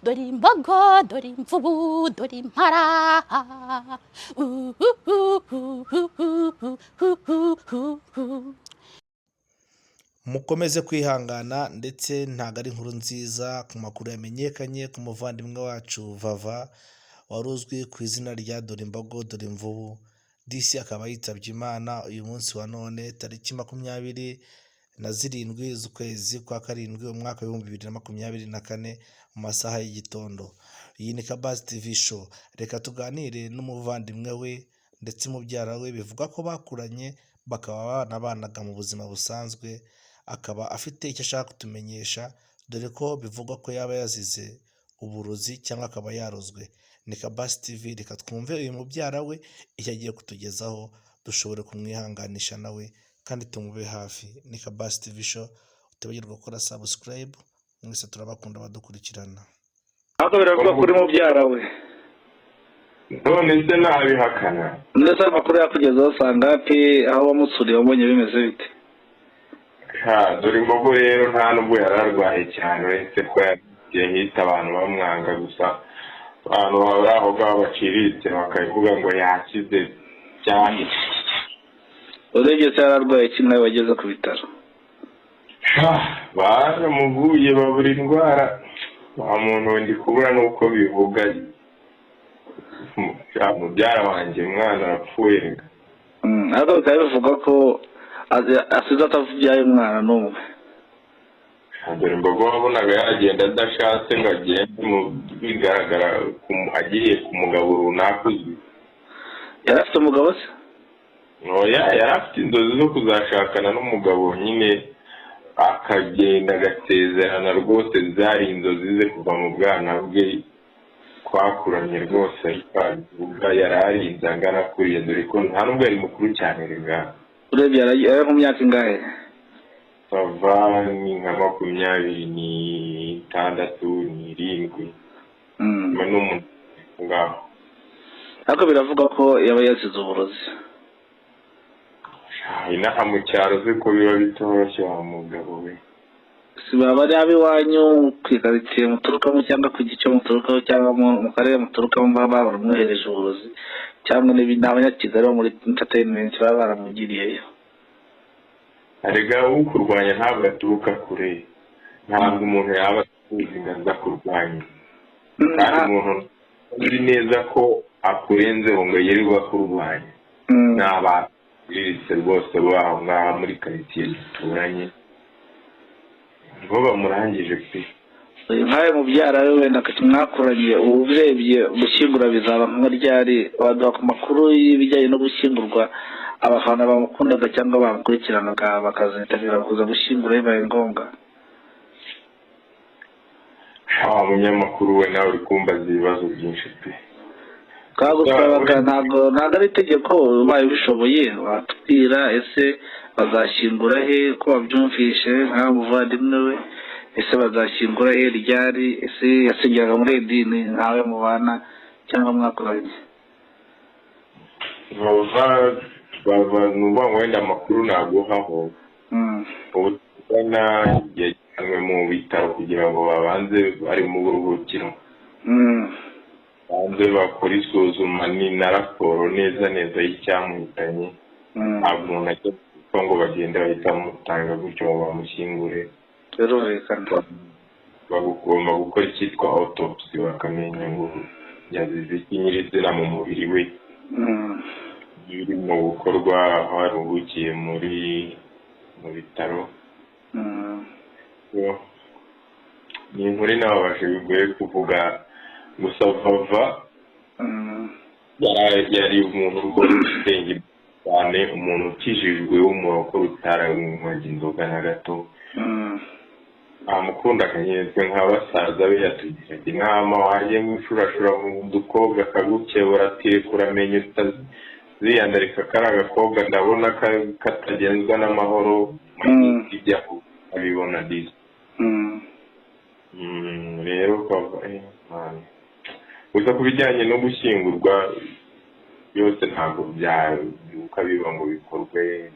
dore imbogo dore imvubu dore impara mukomeze kwihangana ndetse ntabwo ari inkuru nziza ku makuru yamenyekanye ku muvandimwe wacu Vava wari uzwi ku izina rya dore imbogo dore imvubu disi akaba yitabye Imana uyu munsi wa none tariki 27 z'ukwezi kwa karindwi umwaka w'ibihumbi 2024 mu masaha y'igitondo. Iyi ni Kabasi TV show. Reka tuganire n'umuvandimwe we ndetse mubyara we bivuga ko bakuranye bakaba banabanaga mu buzima busanzwe, akaba afite icyo ashaka kutumenyesha dore ko bivugwa ko yaba yazize uburozi cyangwa akaba yarozwe. Ni Kabasi TV, reka twumve uyu mubyara we icyo agiye kutugezaho dushobore kumwihanganisha nawe kandi tumube hafi. Ni Kabasi TV show, utibagirwa gukora subscribe. Mwese turabakunda badukurikirana. Ako biravuga kuri mubyara we. None se nabihakana. Ndetse amakuru yakugezaho usanga ati aho wamusuriye wabonye bimeze bite? Dore imbogo rero nta nubwo yararwaye cyane uretse ko yagiye hita abantu bamwanga gusa abantu bari aho ngaho baciriritse bakavuga ngo yakize cyane. Urebye se yararwaye kimwe bageze ku bitaro. Baramuvuye babura indwara. Wa muntu ndi kubura nuko bivuga. Mubyara wanjye mwana arapfuye. Ariko bikaba bivuga ko asize atavubyaye umwana n'umwe. Dore imbogo wabonaga yagenda adashatse ngo agende mu bigaragara agiye ku mugabo runaka uzwi. Yari afite umugabo se? Oya, yari afite inzozi zo kuzashakana n'umugabo nyine akagenda agasezerana rwose, zari inzozi ze kuva mu bwana bwe twakuranye rwose, ariko yari arinze angana kuriya dore ko nta nubwo yari mukuru cyane rega. Urebye yari mu myaka ingahe? Bava ni nka 26 n'umuntu ngaho. Ariko biravuga ko yaba yazize uburozi. Inaha mu cyaro ze ko biba bitoroshye wa mugabo we. Si baba ari abiwanyu kwikaritsiye muturukamo cyangwa ku gice muturukaho cyangwa mu karere muturukamo baba baramwohereje uburozi cyangwa n'abanyakigali bo muri entertainment baba baramugiriyeyo? Arega ukurwanya ntabwo aturuka kure, ntabwo umuntu yaba akuzi ngo aza kurwanya, kandi umuntu uzi neza ko akurenzeho ngo yirirwa kurwanya n'ababiritse rwose baho ngaho muri karitsiye duturanye nibo bamurangije pe. Nkawe mubyara we wenda mwakuranye urebye gushyingura bizaba nka ryari? Waduha ku makuru y'ibijyanye no gushyingurwa, abafana bamukundaga cyangwa bamukurikiranaga bakazitabira kuza gushyingura bibaye ngombwa? Umunyamakuru we nawe uri kumbaza ibibazo byinshi pe. Kagusabaga ntabwo ari itegeko, ubaye ubishoboye watubwira ese bazashyingura he, ko babyumvishe nka muvandimwe we, ese bazashyingura he ryari, ese yasengeraga muri idini nkawe mubana cyangwa mwakoranye? Bava nuba wenda amakuru naguhaho. Ubu tubona yajyanwe mu bitaro kugira ngo babanze bari mu buruhukiro. Banze bakora isuzuma na raporo neza y'icyamuhitanye. Ntabwo umuntu ajya kuko ngo bagenda bahita bamutanga gutyo ngo bamushyingure. Birumvikana. Bagomba gukora icyitwa autopsy bakamenya ngo yazize iki nyirizina mu mubiri we. Biri mu gukorwa haruhukiye mu bitaro. Ni inkuru nababashe bigoye kuvuga gusa Vava yari umuntu rwose utenge cyane, umuntu ukijijwe w'umurokore utaranywaga inzoga na gato. Amukundaga nyine nka basaza be, yatugiraga inama wajye mwishurashura mu dukobwa akagukebura ati kuramenya utaziyandarika kari agakobwa ndabona katagenzwa n'amahoro ijya abibona dizi. Rero gusa ku bijyanye no gushyingurwa byose ntabwo byabyuka biba ngo bikorwe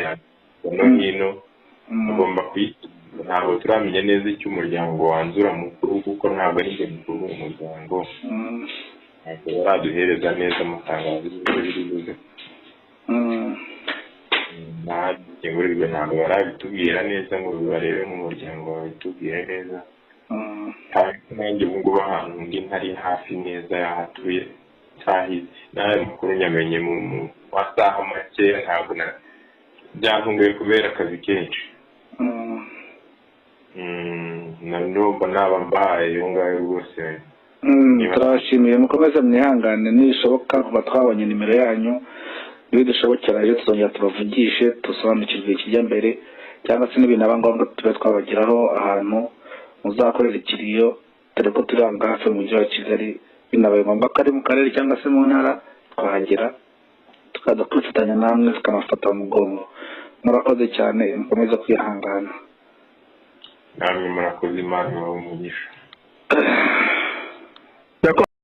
imiryango no hino tugomba kuyituza ntabwo turamenya neza icyo umuryango wanzura mukuru kuko ntabwo ari njye mukuru w'umuryango ntabwo baraduhereza neza amatangazo y'uko biri buze ntabwo ntabwo barabitubwira neza ngo barebe mu muryango babitubwire neza nanjye ubu ngubu ahantu ndi ntari hafi neza y'ahatuye ntahize n'aya makuru nyamenye mu masaha makeya ntabwo byantunguye kubera akazi kenshi ndumva naba mbahaye iyo ngayo rwose turabashimiye mukomeze mwihangane nibishoboka kuba twabonye nimero yanyu nibidushobokera rero tuzongera tubavugishe dusobanukirwe ikijya mbere cyangwa se n'ibintu ngombwa tube twabageraho ahantu muzakorera ikiriyo dore ko turi ahangaha hafi mu mujyi wa Kigali binabaye ngombwa ko ari mu karere cyangwa se mu ntara twahagera tukaza kwifatanya namwe tukanafata mu mugongo murakoze cyane mukomeze kwihangana namwe murakoze Imana ibahe umugisha